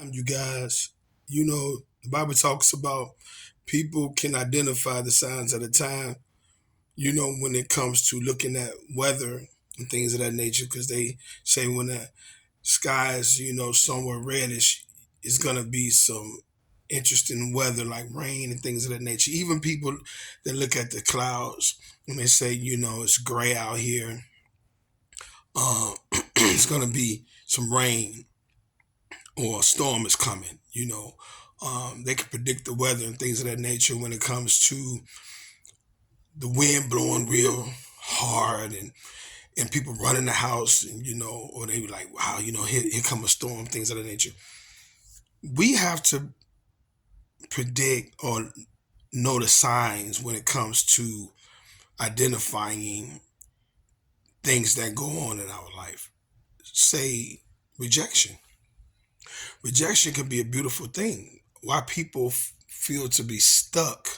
You guys, the Bible talks about people can identify the signs of the time, when it comes to looking at weather and things of that nature, because they say when the sky is, somewhere reddish, it's going to be some interesting weather like rain and things of that nature. Even people that look at the clouds and they say, it's gray out here, it's going to be some rain or a storm is coming. They can predict the weather and things of that nature when it comes to the wind blowing real hard and people running the house and or they be like, wow, here come a storm, things of that nature. We have to predict or know the signs when it comes to identifying things that go on in our life. Say rejection. Rejection can be a beautiful thing. Why people feel to be stuck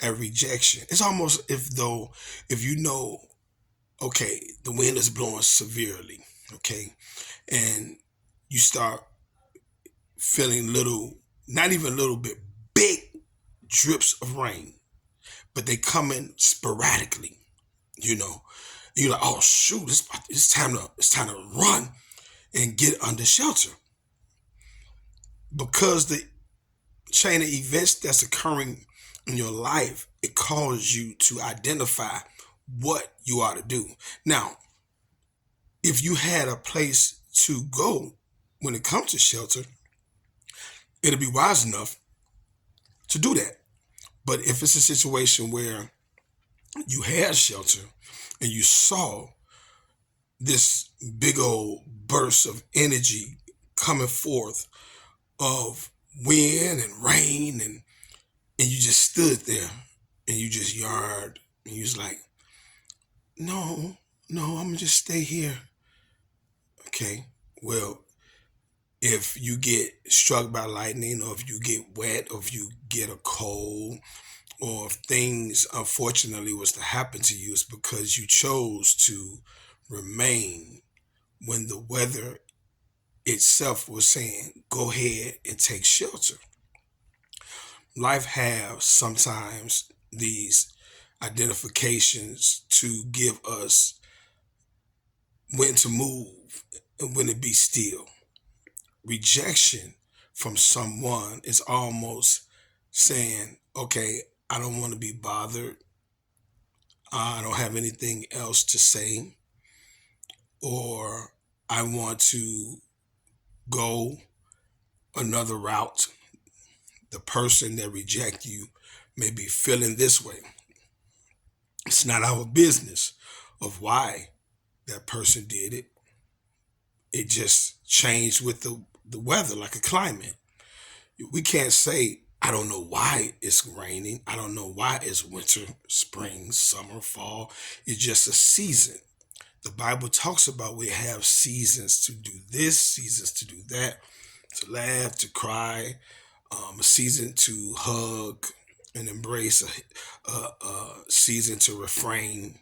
at rejection. It's almost if though, if okay, the wind is blowing severely, okay, and you start feeling little, not even a little bit, big drips of rain, but they come in sporadically, you know. And you're like, oh shoot, it's time to run and get under shelter because the chain of events that's occurring in your life, it calls you to identify what you ought to do. Now, if you had a place to go when it comes to shelter, it'll be wise enough to do that. But if it's a situation where you had shelter and you saw this big old burst of energy coming forth of wind and rain and you just stood there and you just yarred and you was like, no, I'm gonna just stay here. Okay, well, if you get struck by lightning or if you get wet or if you get a cold or if things unfortunately was to happen to you, it's because you chose to remain when the weather itself was saying go ahead and take shelter. Life has sometimes these identifications to give us when to move and when to be still. Rejection from someone is almost saying, okay, I don't want to be bothered. I don't have anything else to say, or I want to go another route. The person that reject you may be feeling this way. It's not our business of why that person did it. It just changed with the weather, like a climate. We can't say, I don't know why it's raining. I don't know why it's winter, spring, summer, fall. It's just a season. The Bible talks about we have seasons to do this, seasons to do that, to laugh, to cry, a season to hug and embrace, a season to refrain,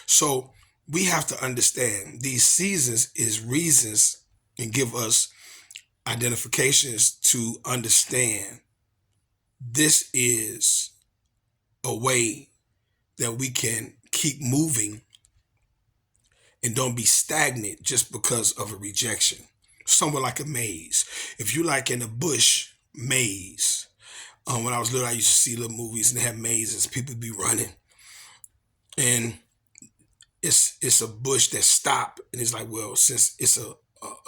So we have to understand these seasons is reasons and give us identifications to understand this is a way that we can keep moving and don't be stagnant just because of a rejection. Somewhere like a maze. If you like in a bush maze, when I was little, I used to see little movies and they have mazes. People be running, and it's a bush that stop, and it's like, well, since it's a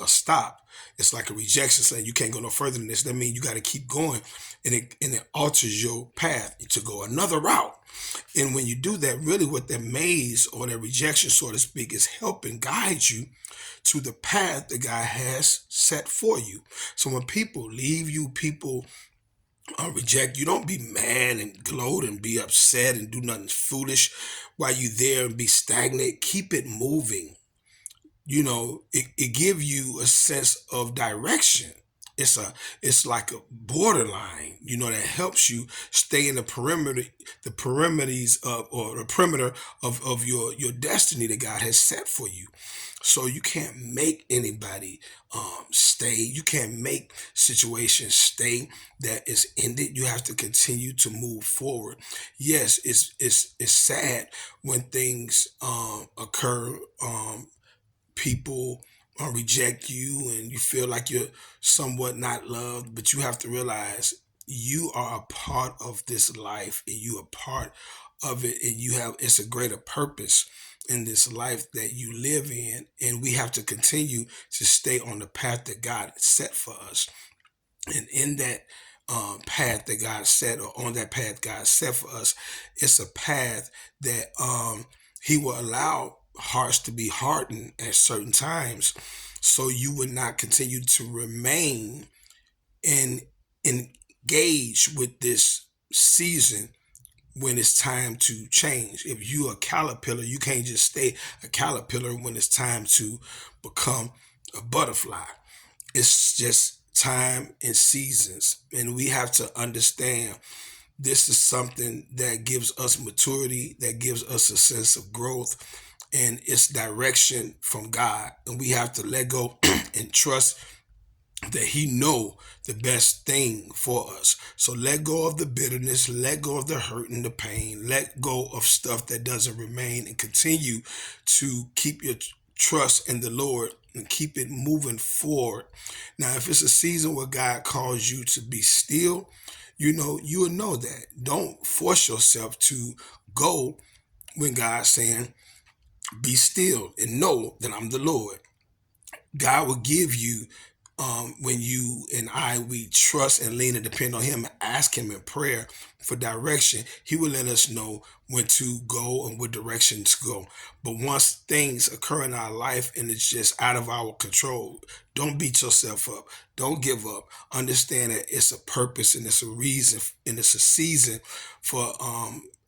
stop, it's like a rejection saying you can't go no further than this. That means you got to keep going, and it alters your path to go another route. And when you do that, really what that maze or that rejection, so to speak, is helping guide you to the path that God has set for you. So when people leave you, people reject you, don't be mad and gloat and be upset and do nothing foolish while you there and be stagnant. Keep it moving. It give you a sense of direction. It's like a borderline, that helps you stay in the perimeters of, or the perimeter of your destiny that God has set for you. So you can't make anybody stay. You can't make situations stay that is ended. You have to continue to move forward. Yes, it's sad when things occur. People reject you and you feel like you're somewhat not loved, but you have to realize you are a part of this life and you are part of it, and it's a greater purpose in this life that you live in, and we have to continue to stay on the path that God set for us. And in that path that God set, or on that path God set for us, it's a path that He will allow hearts to be hardened at certain times, so you would not continue to remain and engage with this season when it's time to change. If you're a caterpillar, you can't just stay a caterpillar when it's time to become a butterfly. It's just time and seasons. And we have to understand this is something that gives us maturity, that gives us a sense of growth, and it's direction from God. And we have to let go and trust that He know the best thing for us. So let go of the bitterness, let go of the hurt and the pain, let go of stuff that doesn't remain, and continue to keep your trust in the Lord and keep it moving forward. Now, if it's a season where God calls you to be still, you will know that. Don't force yourself to go when God's saying, be still and know that I'm the Lord. God will give you, when you and we trust and lean and depend on Him and ask Him in prayer for direction. He will let us know when to go and what direction to go. But once things occur in our life and it's just out of our control, don't beat yourself up. Don't give up. Understand that it's a purpose and it's a reason and it's a season for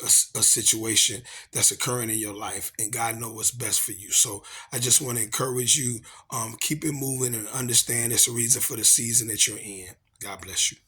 a situation that's occurring in your life, and God knows what's best for you. So I just want to encourage you, keep it moving and understand it's a reason for the season that you're in. God bless you.